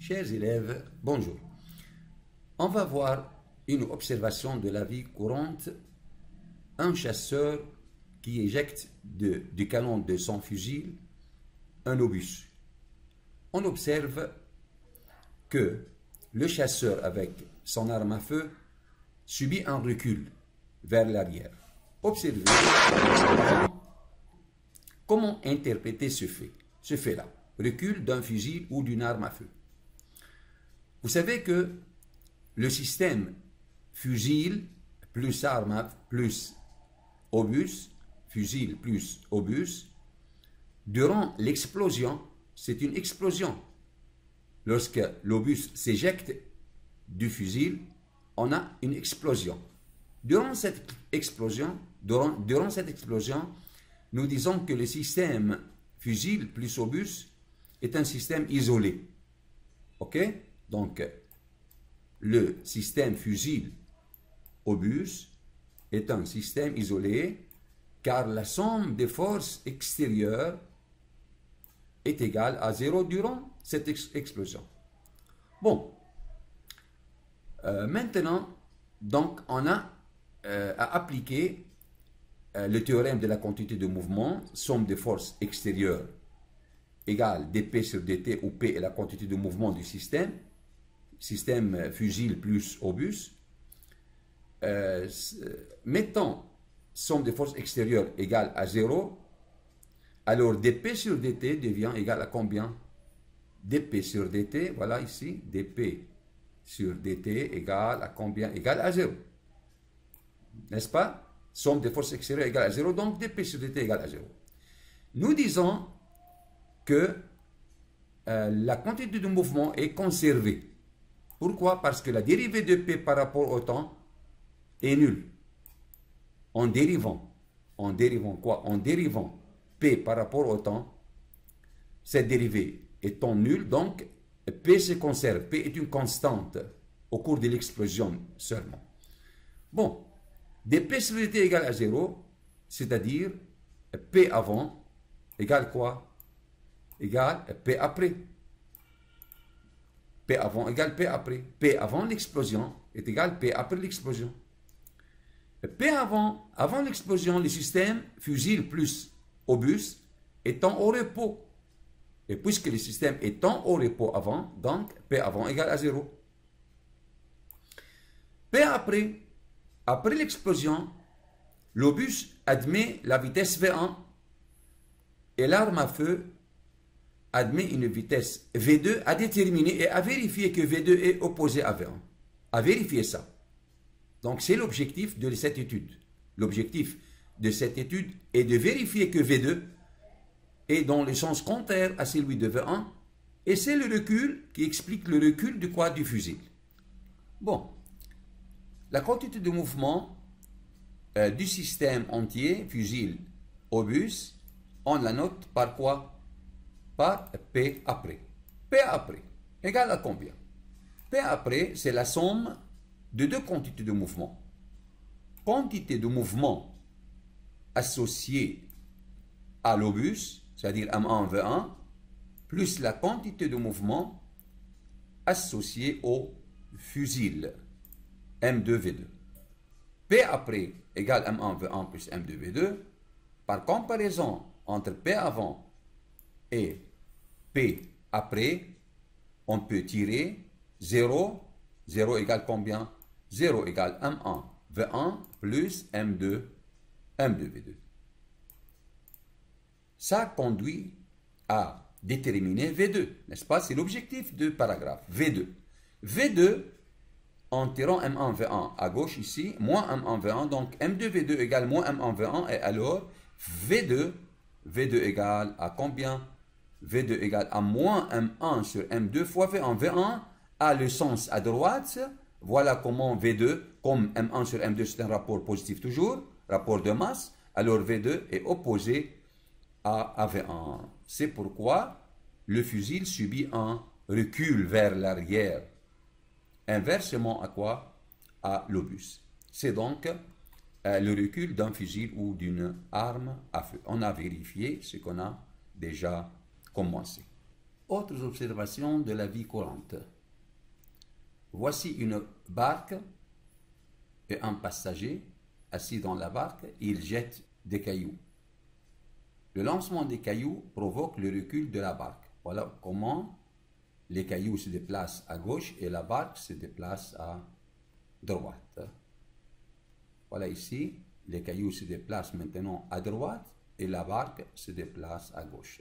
Chers élèves, bonjour. On va voir une observation de la vie courante. Un chasseur qui éjecte du canon de son fusil un obus. On observe que le chasseur avec son arme à feu subit un recul vers l'arrière. Observez comment interpréter ce fait-là, recul d'un fusil ou d'une arme à feu. Vous savez que le système fusil plus arme plus obus, fusil plus obus, durant l'explosion, c'est une explosion. Lorsque l'obus s'éjecte du fusil, on a une explosion. Durant cette explosion, nous disons que le système fusil plus obus est un système isolé. Ok? Donc, le système fusil obus est un système isolé car la somme des forces extérieures est égale à 0 durant cette explosion. Bon, maintenant, donc, on a à appliquer le théorème de la quantité de mouvement, somme des forces extérieures égale dp sur dt, où p est la quantité de mouvement du système fusil plus obus. Mettons somme des forces extérieures égale à 0, alors dp sur dt devient égal à combien? Dp sur dt, voilà ici, dp sur dt égale à combien? Égale à 0. N'est-ce pas? Somme des forces extérieures égale à 0, donc dp sur dt égale à 0. Nous disons que la quantité de mouvement est conservée. Pourquoi? Parce que la dérivée de p par rapport au temps est nulle. En dérivant quoi? En dérivant p par rapport au temps, cette dérivée étant nulle, donc p se conserve. P est une constante au cours de l'explosion seulement. Bon, dp sur dt égale à 0, c'est-à-dire p avant égale quoi? Égale p après. P avant égale P après. P avant l'explosion est égal P après l'explosion. P avant l'explosion, le système fusil plus obus étant au repos. Et puisque le système étant au repos avant, donc P avant égale à 0. P après l'explosion, l'obus admet la vitesse V1 et l'arme à feu admet une vitesse V2 à déterminer et à vérifier que V2 est opposé à V1. À vérifier ça. Donc c'est l'objectif de cette étude. L'objectif de cette étude est de vérifier que V2 est dans le sens contraire à celui de V1 et c'est le recul qui explique le recul du quoi? Du fusil. Bon. La quantité de mouvement du système entier, fusil, obus, on la note par quoi? Par P après. P après égale à combien? P après, c'est la somme de deux quantités de mouvement. Quantité de mouvement associée à l'obus, c'est-à-dire M1, V1, plus la quantité de mouvement associée au fusil, M2, V2. P après égale M1, V1 plus M2, V2. Par comparaison entre P avant et P après, on peut tirer 0. 0 égale combien? 0 égale M1, V1 plus M2, V2. Ça conduit à déterminer V2, n'est-ce pas? C'est l'objectif du paragraphe. V2. V2, en tirant M1, V1 à gauche ici, moins M1, V1, donc M2, V2 égale moins M1, V1, et alors V2 égale à combien? V2 égale à moins M1 sur M2 fois V1. V1 a le sens à droite. Voilà comment V2, comme M1 sur M2, c'est un rapport positif toujours, rapport de masse. Alors V2 est opposé à V1. C'est pourquoi le fusil subit un recul vers l'arrière. Inversement à quoi? À l'obus. C'est donc le recul d'un fusil ou d'une arme à feu. On a vérifié ce qu'on a déjà commencé. Autres observations de la vie courante. Voici une barque et un passager assis dans la barque, il jette des cailloux. Le lancement des cailloux provoque le recul de la barque. Voilà comment les cailloux se déplacent à gauche et la barque se déplace à droite. Voilà ici, les cailloux se déplacent maintenant à droite et la barque se déplace à gauche.